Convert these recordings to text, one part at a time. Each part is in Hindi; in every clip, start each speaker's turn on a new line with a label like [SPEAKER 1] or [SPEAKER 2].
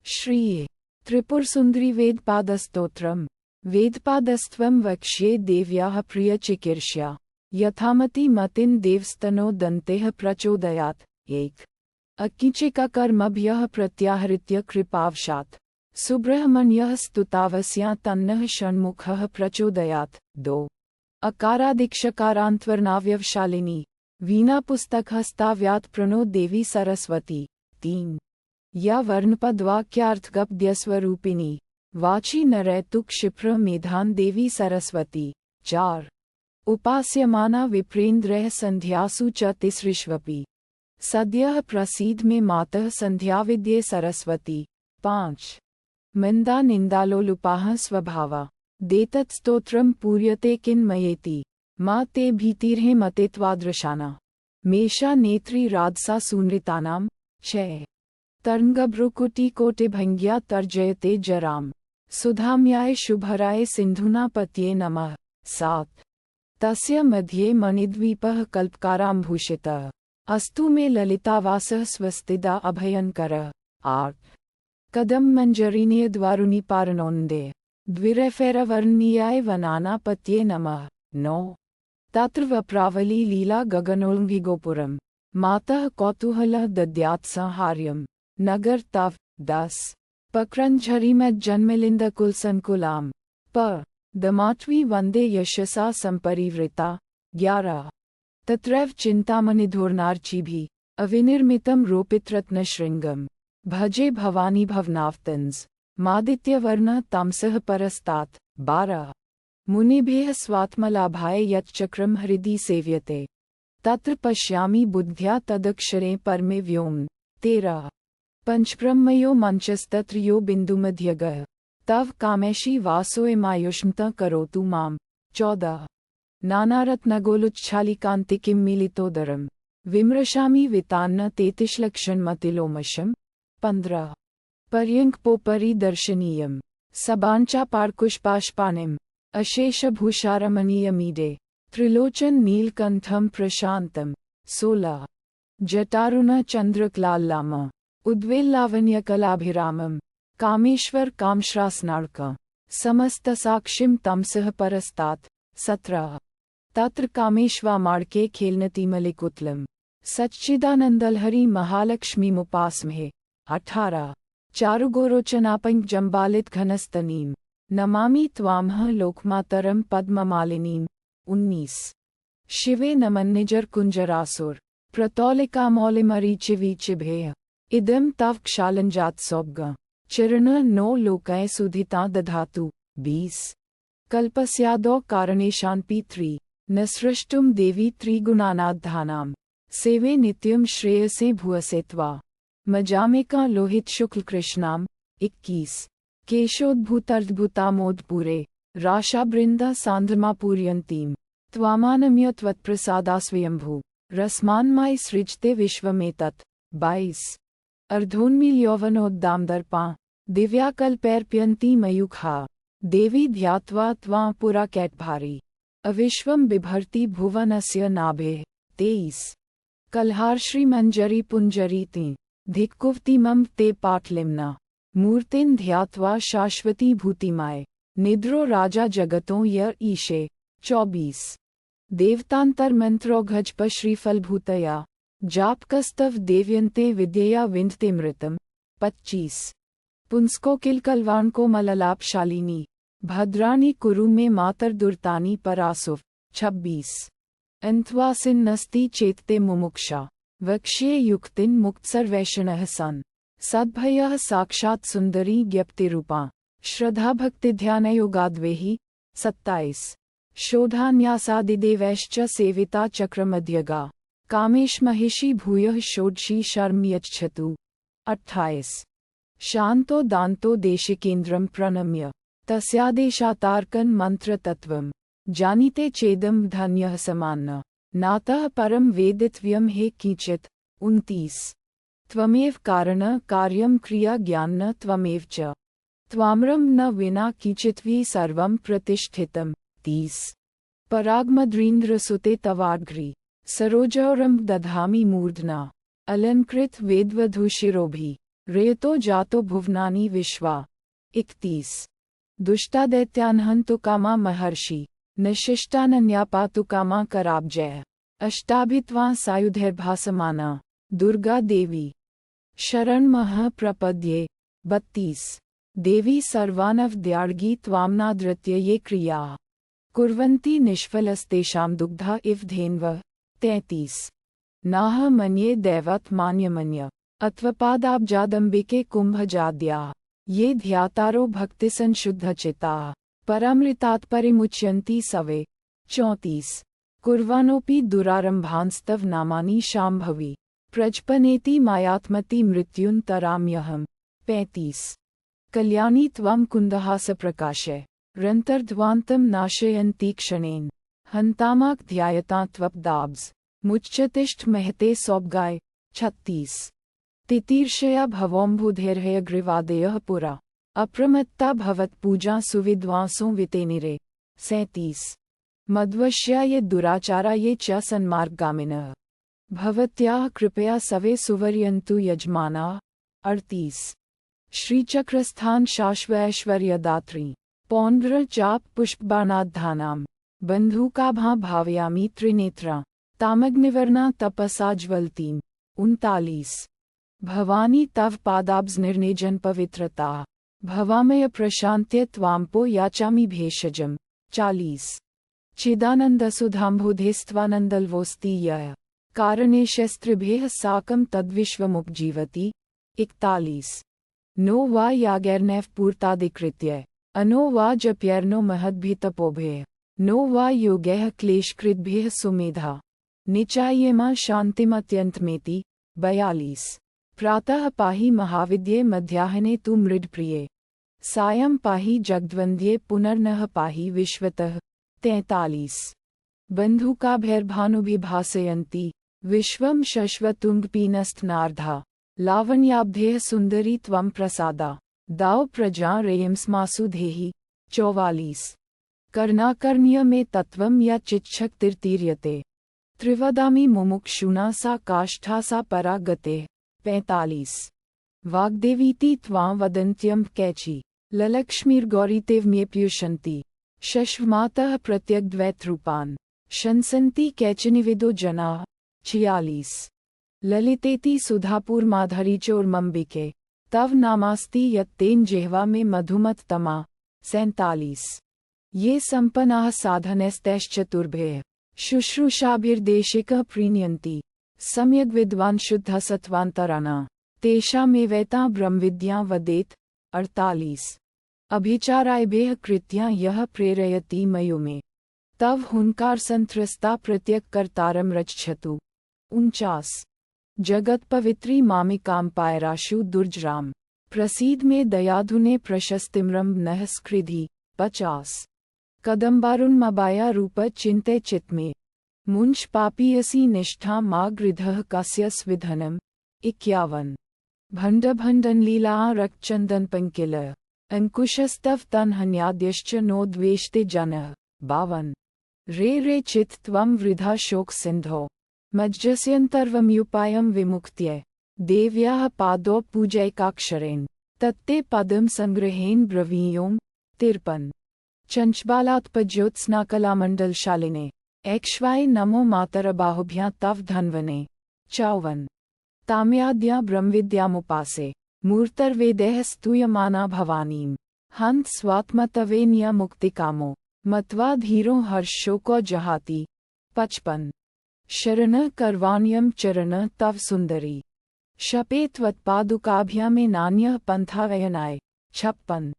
[SPEAKER 1] श्रीये त्रिपुरसुन्दरी वेदपादस्तोत्रम् वेदपादस्त्वं वक्ष्ये देव्याः प्रियचिकीर्ष्या यथामति मतिन् देवस्तनो दन्तेः प्रचोदयात् एक अकिचिकाकर्मभ्यः प्रत्याहृत्य कृपावशात् सुब्रह्मण्यः स्तुतावस्या तन्नः षण्मुखः प्रचोदयात् दो अकारादिक्षकारान्त्वर्णाव्यवशालिनी वीणापुस्तकहस्ताव्यात् प्रणो देवी सरस्वती तीन या वर्णपदवाक्यार्थगद्यस्वरूपिणी वाची नरैतु क्षिप्र मेधान देवी सरस्वती चार उपास्यमाना विप्रेन्द्रः संध्यासु च तिसृष्वपि सद्यः प्रसीद में मातः संध्याविद्ये सरस्वती पाँच मिंदा निंदालोलुपाः स्वभावा देतत् स्तोत्रं पूर्यते किन्मयेति मा ते भीतिर्हे मते त्वादृशाना मेषा नेत्री राजसा सुनृतानां छः तरंगभ्रुकुटिकोटिभंग्या तर्जयते जराम सुधाम्याय शुभराय सिंधुना पत्ये नमः सात तस्य मध्ये मणिद्वीपः कल्पकाराम्भूषितः अस्तु मे ललितावासः स्वस्तिदा अभयंकरः आठ कदम्बमञ्जरीनियद्वारुणीपारणोन्दे द्विरफैरवर्णीयाय वनाना पत्ये नमः नौ तत्र वप्रावली लीला गगनोल्लङ्घिगोपुरम् मातः कौतूहलः दद्यात् संहार्यम् नगर तव दस पक्रञ्झरीमज्जन्मलिन्दकुलसङ्कुलाम् प दमाट्वी वन्दे यशसा सम्परिवृता ग्यारह तत्रैव चिन्तामणिधूर्णार्चिभिः अविनिर्मितं रोपितरत्नशृङ्गम् भजे भवानी भवनावतंस मादित्यवर्णः तामसः परस्तात् बारह मुनिभिः स्वात्मलाभाय यच्चक्रं हृदि सेव्यते तत्र पश्यामि बुद्ध्या तदक्षरे परमे व्योम तेरह पंचब्रह्मयो मंचस्तत्र यो बिन्दुमध्यगः तव कामेशी वासोऽयमायुष्मतः करोतु माम् चौदह नानारत्नगोलुच्छालिकान्तिकिं मिलितोदरम् विमृशामि वितान्न तेतिश्लक्षणमतिलोमशम् पंद्रह पर्यङ्कपोपरि दर्शनीयम् सबाञ्चापार्कुशपाशपाणिम् अशेषभूषारमणीयमीडे त्रिलोचन नीलकण्ठं प्रशान्तम् सोलह जटारुण चन्द्रकलाल्लाम उद्वेल्लावण्यकलाभिरामम् कामेश्वर कामश्रासनार्क समस्तसाक्षिं तमसः परस्तात् सत्रह तत्र कामेश्वामार्के खेलनतीमलिकुतलम् सच्चिदानन्दलहरी महालक्ष्मीमुपास्महे अठारह चारुगोरोचनापङ्कजम्बालितघनस्तनीम् नमामि त्वामः लोकमातरं पद्ममालिनीम् उन्नीस शिवे नमन्निजर कुञ्जरासुर प्रतौलिकामौलिमरीचिवीचिभेय इदं तव क्षालञ्जातसौभग चरण नो लोकय सुधिता दधातु बीस कल्पस्यादौ कारणेशान्पि त्रि न सृष्टुं देवी त्रिगुणानाद्धानाम् सेवे नित्यं श्रेयसे भुवसे त्वा मजामेका लोहित शुक्ल कृष्णाम इक्कीस केशोद्भूतर्द्भुतामोदपुरे राशाबृन्दा सान्द्रमापूर्यन्तीम् त्वामानम्य त्वत्प्रसादास्वयंभू रसमान्माय सृजते विश्वमेतत् बाईस अर्धोन्मील्यौवनोद्दामदर्पा दिव्याकल्पैर्प्यन्ती मयूखा देवी ध्यात्वा त्वां पुरा कैटभारी अविश्वं बिभर्ति भुवनस्य नाभेः तेईस कल्हारश्रीमञ्जरी पुञ्जरीति धिक्कुवती मम ते पाटलिम्ना मूर्तिं ध्यात्वा शाश्वती भूतिमाय निद्रो राजा जगतों य ईशे चौबीस देवतान्तर्मन्त्रोघजप श्रीफलभूतया जापकस्तव देव्यन्ते विद्यया विन्दते मृतम् पच्चीस पुंस्कोकिलकलवाणको मललापशालिनी भद्राणि कुरु मे मातर्दुर्तानि परासुव छब्बीस अन्त्वासिन्नस्ति चेतते मुमुक्षा वक्ष्ये युक्तिं मुक्तसर्वैषणः सन् सद्भयः साक्षात् सुन्दरी ज्ञप्तिरूपा श्रद्धाभक्तिध्यानयोगाद्वेहि सत्ताईस शोधान्यासादिदेवैश्च सेविता चक्रमध्यगा कामेशमहिषी भूयः षोडशी शर्म यच्छतु अट्ठाईस शान्तो दान्तो देशिकेन्द्रं प्रणम्य तस्यादेशातार्कन् मन्त्रतत्त्वं जानीते चेदं धन्यः समान्न नातः परं वेदितव्यं हे किंचित् उन्तीस त्वमेव कारण कार्यं क्रिया ज्ञान त्वमेव च त्वाम्रं न विना किंचित्वि सर्वं प्रतिष्ठितं तीस परागमद्रीन्द्रसुते तवाग्री सरोजौरं दधामि मूर्धना अलंकृत वेदवधूशिरोभिः रेतो जातो भुवनानि विश्वा। 31 दुष्टा दैत्यान्हन्तु कामा महर्षि। नशिष्टानन्यापातु कामा कराब्जय। अष्टाभित्वा सायुधैर्भासमाना। दुर्गा देवी शरणमः प्रपद्ये। 32 देवी सर्वानवद्यार्गी त्वाम्नादृत्य ये क्रियाः कुर्वन्ति निष्फलस्तेषां दुग्धा इव धेन्वः। 33 नाह मन्ये दैवत्मान्यमन्य अत्वपादाब्जादम्बिके कुम्भजाद्याः ये ध्यातारो भक्तिसंशुद्धचित्ताः परामृतात्परिमुच्यन्ति सवे। 34 कुर्वाणोऽपि दुरारम्भांस्तव नामानि शाम्भवी प्रजपनेति मायात्मति मृत्युन्तराम्यहम्। 35 कल्याणी त्वं कुन्दहासप्रकाशे रन्तर्ध्वान्तं नाशयन्ती क्षणेन हन्तामाक ध्यायतां त्वपदाब्ज मुच्यतिष्ठ महते सौभगाय। 36 तितीर्षया भवोऽम्बुधैर्हयग्रीवादयः पुरा अप्रमत्ता भवत्पूजा सुविद्वांसो वितेनिरे। 37 मध्वश्या ये दुराचारा ये च सन्मार्गामिनः भवत्याः कृपया सवे सुवर्यन्तु यजमानाः। 38 श्रीचक्रस्थान शाश्वैश्वर्यदात्री पौंड्र चाप पुष्पबाणाद्धानां बन्धुकाभा भावयामि त्रिनेत्रा तामग्निवर्णा तपसा ज्वलतीं। 39 भवानी तव पादाब्ज निर्निजन पवित्रता भवामय प्रशान्त्य त्वाम्पो याचामि भेषजम्। 40 चिदानन्दसुधाम्बुधेस्त्वानन्दल्वोऽस्ति यः कारणेशस्त्रिभिः साकं तद्विश्वमुपजीवति। 41 नो वा यागैर्नैव पूर्तादिकृत्य अनो वा जप्यर्नो महद्भितपोभ्यः नो वा योगैः क्लेशकृद्भिः सुमेधा निचायेमा शान्तिमत्यन्तमेति। 42 प्रातः पाहि महाविद्ये मध्याह्ने तु मृडप्रिये सायं पाहि जगद्वन्द्ये पुनर्नः पाहि विश्वतः। 43 बन्धुकाभैर्भानुभिभासयन्ति विश्वं शश्वतुङ्गपीनस्थनार्धा लावण्याब्धेः सुन्दरी त्वं प्रसादा दाव प्रजा रेयंस्मासु धेहि। 44 कर्णाकर्ण्य मे तत्त्वं या चिच्छक्तिर्तीर्यते त्रिवदामि मुमुक्षुना सा काष्ठा सा परा गतेः। 45 वाग्देवीति त्वां वदन्त्यं कैचि ललक्ष्मीर्गौरीतेवमेप्युषन्ति शश्वमातः प्रत्यग्द्वैतरूपान् शंसन्ति कैचनिविदो जनाः। 46 ललितेति सुधापुरमाधरीचोर्मम्बिके तव नामास्ति यत्तेन जिह्वा में मधुमत्तमा। 47 ये सम्पन्नाः साधनैस्तैश्चतुर्भ्यः शुश्रूषाभिर्देशिकः प्रीण्यन्ति सम्यग्विद्वान् शुद्धसत्त्वान्तराणा तेषामेवैतां ब्रह्मविद्यां वदेत्। 48 अभिचारायभ्यः कृत्या यः प्रेरयति मयुमे तव हुंकारसंत्रस्ता प्रत्यक्कर्तारं रक्षतु। 49 जगत्पवित्री मामिकां पायराशु दुर्जरां प्रसीद मे दयाधुने प्रशस्तिम्रं नः स्कृधि। 50 कदम्बारुन्मबाया रूप चिन्ते चित्मे मुञ्च पापीयसी निष्ठा मा गृधः कस्य स्विधनम्। 51 भण्डभण्डनलीला रक्तचन्दन पंकिल अंकुशस्तव तन्हन्याद्यश्च नो द्वेष्टे जनः। 52 रे चित् त्वं वृथा शोक सिन्धो मज्जस्यन्तर्वम्युपायं विमुक्त्यै देव्याः पादौ पूजैकाक्षरेण तत्ते पदं संग्रहेण ब्रवीयोम्। 53 चञ्चबालात्पज्योत्स्नाकलामण्डलशालिने ऐक्ष्वाय नमो मातरबाहुभ्यां तव धन्वने। 54 ताम्याद्या ब्रह्मविद्यामुपासे मूर्तर्वेदैः स्तूयमाना भवानीं हन्त स्वात्मतवेन्या मुक्तिकामो मत्वा धीरो हर्षशोको जहाति। 55 शरणः करवाण्यं चरणः तव सुन्दरी शपे त्वत्पादुकाभ्यां मे नान्यः पन्थावयनाय। 56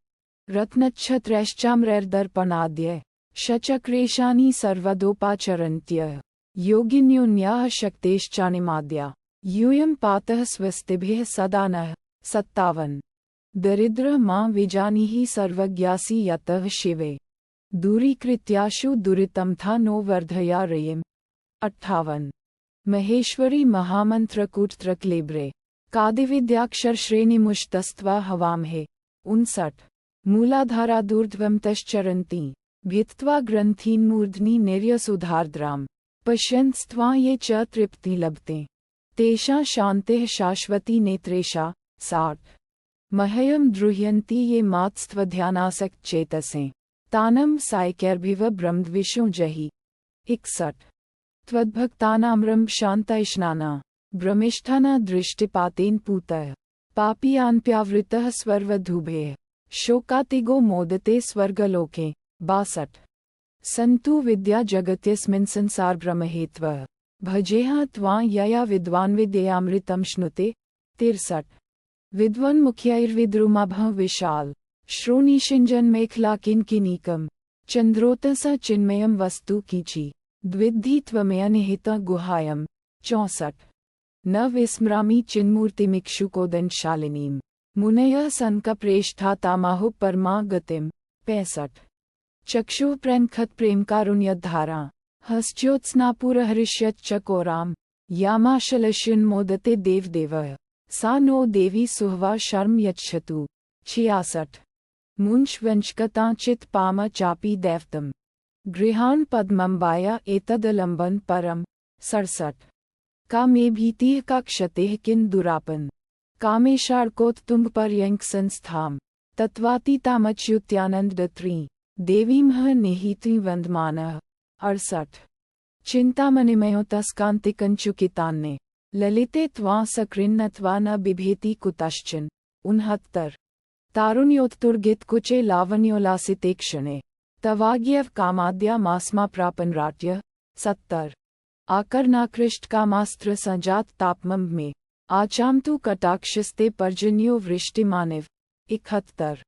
[SPEAKER 1] रत्नच्छत्रैश्चाम्रैर्दर्पणाद्य शचक्रेशानि सर्वदोपाचरन्त्यः योगिन्योन्याः शक्तेश्चानिमाद्या यूयं पातः स्वस्तिभिः सदा नः। 57 दरिद्रः मां विजानीहि सर्वज्ञासि यतः शिवे दूरीकृत्याशु दुरितं था नो वर्धया रयिम्। 58 महेश्वरी महामन्त्रकूटत्रक्लेब्रे कादिविद्याक्षरश्रेणिमुष्तस्त्वा हवामहे। 59 मूलाधारादूर्ध्वं तश्चरन्ति भित्त्वा ग्रन्थीन्मूर्ध्नि निर्यसुधार्द्रां पश्यन्स्त्वा ये च तृप्ति लभते तेषां शान्तिः शाश्वती नेत्रेषा। 60 मह्यं द्रुह्यन्ति ये मात्स्त्वध्यानासक्त चेतसें तानं सायकैर्भिव ब्रह्मद्विषो जहि 61 त्वद्भक्तानाम्रं शान्तैष्णाना ब्रह्मिष्ठाना दृष्टिपातेन पूतः पापीयान्प्यावृतः स्वर्वधूभेः शोकातिगो मोदते स्वर्गलोके 62 सन्तु विद्या जगत्यस्मिन् संसार ब्रह्महेत्वः भजेह त्वां यया विद्वान् विद्ययामृतं श्नुते 63 विद्वन्मुख्यैर्विद्रुमाभः विशाल श्रोणीषिञ्जन मेखला किन्किनीकम् चन्द्रोतसा चिन्मयं वस्तु कीचि द्विद्धि त्वमया निहिता गुहायम् 64 न विस्मरामि चिन्मूर्तिमिक्षुकोदनशालिनीं मुनयः सनकप्रेष्ठा तामाहुः परमा गतिम् 65 चक्षुः प्रेमखत्प्रेमकारुण्यधारा हस्त्योत्स्नापुरहरिष्यच्चकोरां यामाशलशिन्मोदते देवदेवः सा नो देवी सुहवा शर्म यच्छतु 66 मुञ्चवंशकताञ्चित् पाम चापि दैवतम् गृहान् पद्मम्बाया एतदलम्बन परम् 67 का मे भीतिः का क्षतेः किन् दुरापन् कामेशार्कोत्तुङ्गपर्यङ्क संस्थाम् तत्त्वातीतामच्युत्यानन्दत्री देवीमः निहिति वन्दमानः 68 चिन्तामणिमयो तस्कान्तिकञ्चुकितान्ने ललिते त्वां सकृन्नत्वा न बिभेति कुतश्चन 69 तारुण्योत्तुर्गितकुचे लावण्योल्लासिते क्षणे तवाज्ञव कामाद्या मास्मा प्रापनराट्य 70 आकर्णाकृष्ट कामास्त्र संजात तापमं में आचाम तु कटाक्षस्ते पर्जन्यो वृष्टिमानिव 71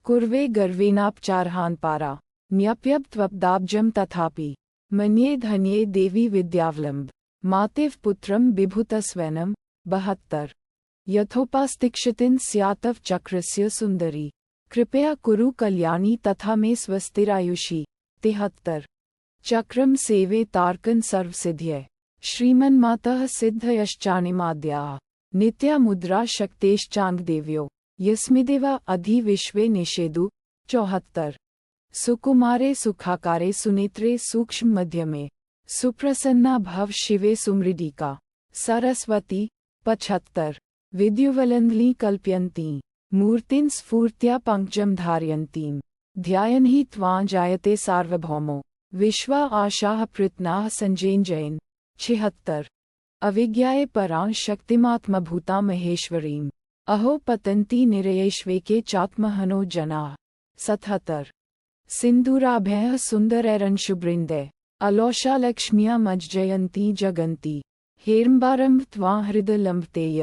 [SPEAKER 1] कुर्वे गर्वेनापचारहान पारा न्यप्यब त्वब्दाब्जम तथापि मन्ये धन्ये देवी विद्यावलम्ब मातेव पुत्रम बिभुतस्वैनम 72 यथोपास्तिक्षतिन स्यातव चक्रस्य सुंदरी कृपया कुरु कल्याणी तथा मे स्वस्तिरायुषी 73 चक्रम सेवे तार्कन सर्वसिद्ध्यै श्रीमन्मातः सिद्धयश्चानिमाद्याः नित्या मुद्रा शक्तेश्चाङ्गदेव्यो यस्मिदेवा अधि विश्वे निषेदु 74 सुकुमारे सुखाकारे सुनेत्रे सूक्ष्म मध्यमे सुप्रसन्ना भव शिवे सुमृडिका सरस्वती 75 विद्युवलन्धली कल्प्यन्ती मूर्तिं स्फूर्त्या पंकजं धारयन्तीं ध्यायन् हि त्वां जायते सार्वभौमो विश्वा आशाः पृतनाः संजेञ्जयन् 76 अविज्ञाये परां शक्तिमात्मभूता महेश्वरीम् अहो पतन्ति निरयेष्वेके चात्महनो जनाः 77 सिन्दूराभयः सुन्दरैरंशुबृन्दे अलौषालक्ष्म्या मज्जयन्ती जगन्ति हेरम्बारम्भ त्वां हृदलम्बतेय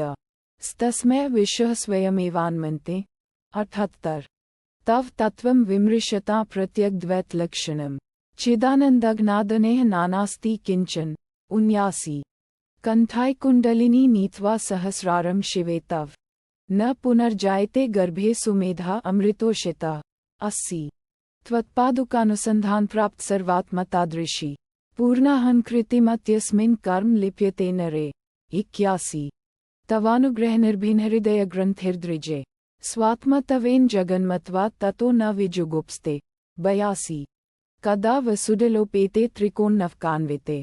[SPEAKER 1] स्तस्मै विश्वः स्वयमेवान्मन्ते 78 तव तत्त्वं विमृशता प्रत्यग्द्वैतलक्षणम् चिदानन्दघ्नादनेः नानास्ति किञ्चन 79 कण्ठाय कुण्डलिनी नीत्वा सहस्रारं शिवे तव न पुनर्जायते गर्भे सुमेधा अमृतोषिता 80 त्वत्पादुकानुसन्धान प्राप्त सर्वात्मतादृशी पूर्णाहंकृतिमत्यस्मिन् कर्म लिप्यते नरे 81 तवानुग्रहनिर्भिन्नहृदय ग्रन्थिर्दृजे स्वात्मतवेन जगन्मत्वा ततो न विजुगुप्स्ते 82 कदा वसुडलोपेते त्रिकोणनवकान्विते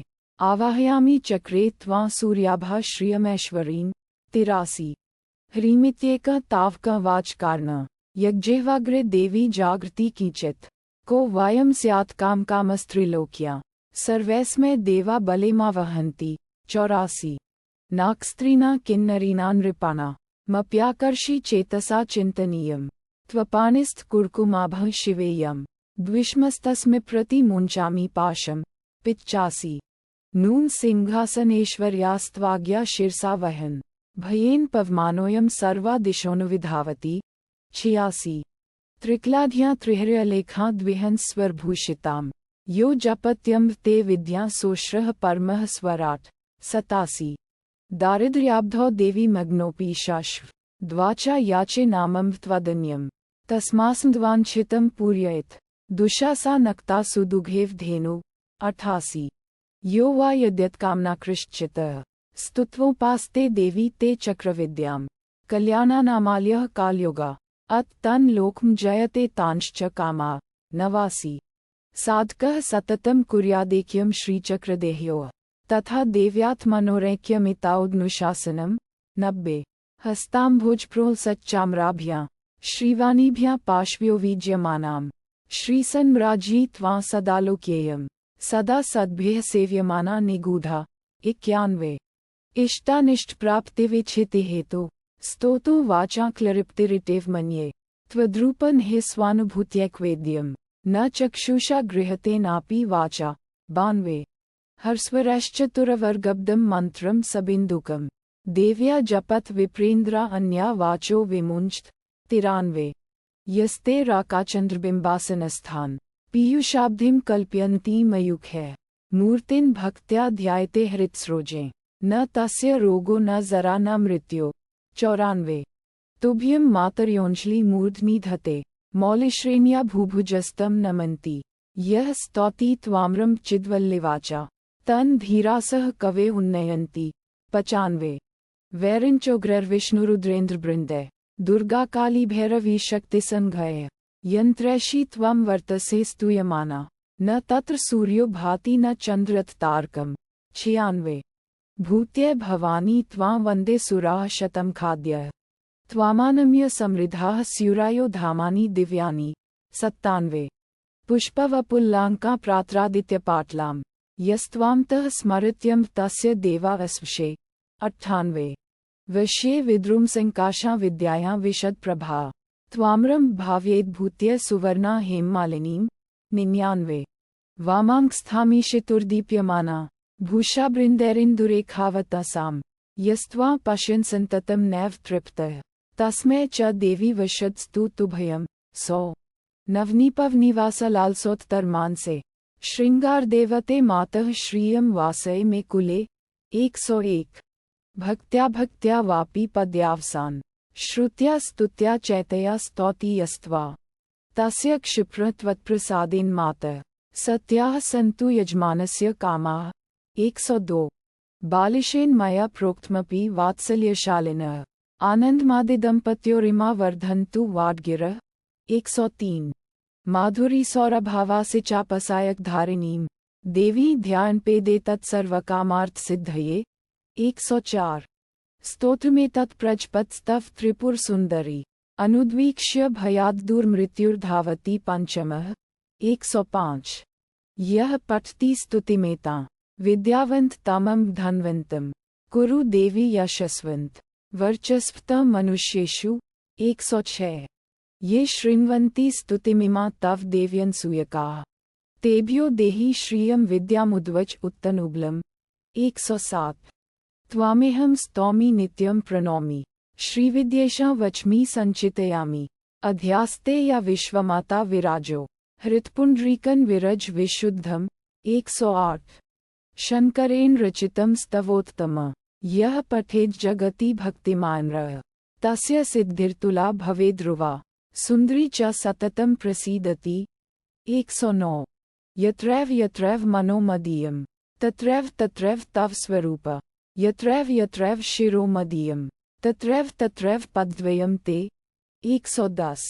[SPEAKER 1] आवाहयामि चक्रे त्वां सूर्याभा श्रियमैश्वरीं 83 ह्रीमित्येक तावक वाचकार्ण यज्जेह्वाग्रे देवी जागृति कीचित् को वायं स्यात् कामकामस्त्रिलोक्या सर्वैस्मै देवा बलेमावहन्ति 84 नाक्स्त्रीणा किन्नरीणा नृपाणा मप्याकर्षि चेतसा चिन्तनीयम् त्वपाणिस्थकुर्कुमाभः शिवेयम् द्विष्मस्तस्मै प्रति मुञ्चामि पाशम् 85 नून सिंहासनेश्वर्यास्त्वाज्ञा शिरसा वहन् भयेन पवमानोऽयं सर्वा दिशोऽनुविधावति 86 त्रिक्लाध्या त्रिहर्यलेखां द्विहंस्वरभूषिताम् यो जपत्यम्ब ते विद्या सोश्रः परमः स्वराट् 87 दारिद्र्याब्धौ देवी मग्नोऽपि द्वाचा याचे नामं त्वदन्यम् तस्मास्मद्वाञ्छितं पूरयेत् दुःशासा नक्ता सुदुघेव धेनु 88 यो वा यद्यत्कामनाकृश्चितः स्तुत्वोपास्ते देवी ते चक्रविद्याम् कल्याणानामाल्यः कालयोगा अत तन् लोकं जयते तांश्च कामा 89 साधकः सततं कुर्यादेक्यं श्रीचक्रदेह्यो तथा देव्यात्मनोरैक्यमिताउदनुशासनम् 90 हस्ताम्भोजप्रोलसच्चाम्राभ्यां श्रीवाणीभ्यां पार्श्व्यो विज्यमानां श्रीसन्म्राजी त्वां सदालोक्येयं सदा सद्भिः सेव्यमाना निगूढ़ा। 91 इष्टानिष्टप्राप्तिविच्छिति हेतु स्तोतो वाचा क्लृप्तिरिटेव मन्ये त्वद्रूपं हि स्वानुभूत्यैकवेद्यं न चक्षुषा गृहते नापि वाचा। 92 हर्स्वरश्चतुरवर्गब्दं मन्त्रं सबिन्दुकं देव्या जपत विप्रेन्द्रा अन्या वाचो विमुञ्चत। 93 यस्ते राकाचन्द्रबिम्बासनस्थान पीयूषाब्धिं कल्पयन्ती मयूखै मूर्तिं भक्त्या ध्यायते हृत्सरोजे न तस्य रोगो न जरा न मृत्यो। 94 तुभ्यं मातर्योञ्जलि मूर्ध्नि धते मौलिश्रेण्या भूभुजस्तं नमन्ति यः स्तौति त्वाम्रं चिद्वल्लिवाचा तन् धीरासः कवे उन्नयन्ति। 95 वैरिञ्चोग्रैर्विष्णुरुद्रेन्द्रबृन्दे दुर्गा काली भैरवी शक्तिसङ्घय यन्त्रैषी त्वं वर्तसे स्तूयमाना न तत्र सूर्यो भाति न चन्द्रतारकम्। 96 भूत्यै भवानी त्वां वन्दे सुराः शतं खाद्यः त्वामानम्य समृद्धाः स्युरायो धामानि दिव्यानि। 97 पुष्पवपुल्लाङ्का प्रात्रादित्यपाटलां यस्त्वां तः स्मरत्यं तस्य देवा अस्वशे। 98 वश्ये विद्रुमसङ्काशां विद्यायां विशदप्रभा त्वाम्रं भावयेद्भूत्य सुवर्णा हेममालिनीं। 99 वामाङ्कस्थामीशितुर्दीप्यमाना भूषाबृन्दैरिन्दुरेखावतंसां यस्त्वां पश्यन् सन्ततं नैव तृप्तः तस्मै च देवी विशदस्तु तुभ्यं। 100 नवनीपवनिवासलालसोत्तरमानसे श्रृङ्गारदेवते मातः श्रियं वासय मे कुले। 101 भक्त्या भक्त्या वापि पद्यावसान श्रुत्या स्तुत्या चैतया स्तौति यस्त्वा तस्य क्षिप्रः त्वत्प्रसादेन मातः सत्याः सन्तु यजमानस्य कामाः। 102 बालिशेन मया प्रोक्तमपि वात्सल्यशालिनः आनन्दमादिदम्पत्योरिमा वर्धन्तु वाड्गिरः। 103 माधुरी सौरभावासे चापसायकधारिणीं देवी ध्यानपेदे तत्सर्वकामार्थसिद्धये। 104 स्तोत्रमेतत्प्रजपत्स्तव त्रिपुरसुन्दरी अनुद्वीक्ष्य भयाद्दूरमृत्युर्धावति पञ्चमः। 105 यः पठति स्तुतिमेतां विद्यावन्त तमं धन्वन्तं कुरु देवी यशस्वन्त वर्चस्वतः मनुष्येषु। 106 ये शृण्वन्ति स्तुतिमिमा तव देव्यनसूयकाः तेभ्यो देहि श्रियं विद्यामुद्वच उत्तनुबलम्। 107 त्वामेहं स्तौमि नित्यं प्रणौमि श्रीविद्येशा वच्मि सञ्चितयामि अध्यास्ते या विश्वमाता विराजो हृत्पुण्ड्रीकं विरज विशुद्धम्। 108 शङ्करेण रचितं स्तवोत्तम यः पठेत् जगति भक्तिमानः तस्य सिद्धिर्तुला भवेद्ध्रुवा सुन्दरी च सततं प्रसीदति। 109 यत्रैव यत्रैव मनो मदीयं तत्रैव तत्रैव तव स्वरूप यत्रैव यत्रैव शिरो मदीयं तत्रैव तत्रैव पद्द्वयं ते। 110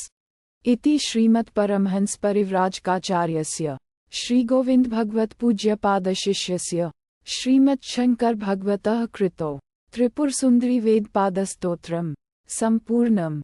[SPEAKER 1] इति श्रीमत्परमहंसपरिव्राजकाचार्यस्य श्रीगोविन्दभगवत्पूज्यपादशिष्यस्य श्रीमच्छङ्करभगवतः कृतो त्रिपुरसुन्दरीवेदपादस्तोत्रम् सम्पूर्णम्।